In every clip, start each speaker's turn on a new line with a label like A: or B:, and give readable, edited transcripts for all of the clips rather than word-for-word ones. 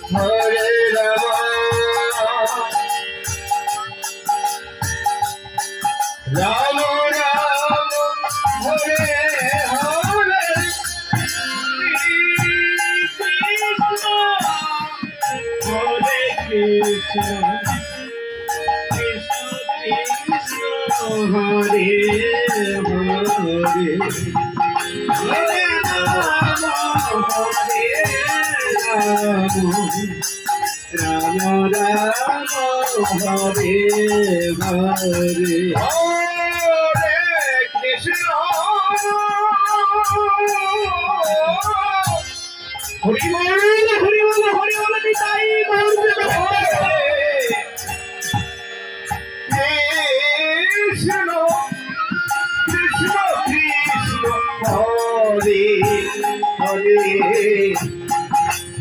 A: হরে Ram Ram Ram Hare Hare Krishna হরে Krishna Krishna Krishna Hare Hare Hare Ram হরে Ram Ram Ram Hare Hare Hare Krishna Hari বল Hari বল Hari বল Nitai Gour Krishna Krishna Krishna Hare Hare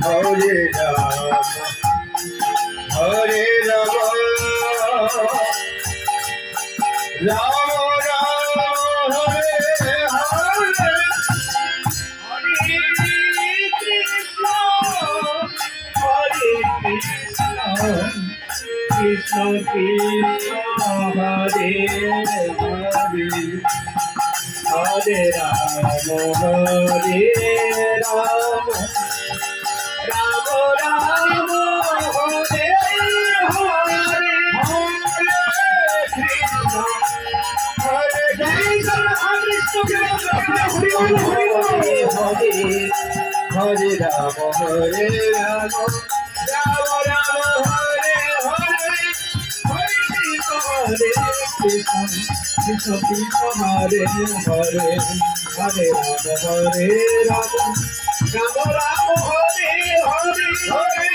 A: Hare Ram হরে Ram Ram Ram Hare Hare Hare Krishna হরে Krishna Krishna Krishna Hare Hare Hare Ram হরে Ram Ram Ram Hare Hare Hare Krishna হরে Krishna Hare Hare Hare Hare Ram হরে Ram Ram Ram Hare Hare Hare Krishna হরে Krishna Krishna Krishna Hare Hare Hare Ram হরে Ram Ram Ram Hare Hare Hare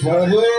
A: Hare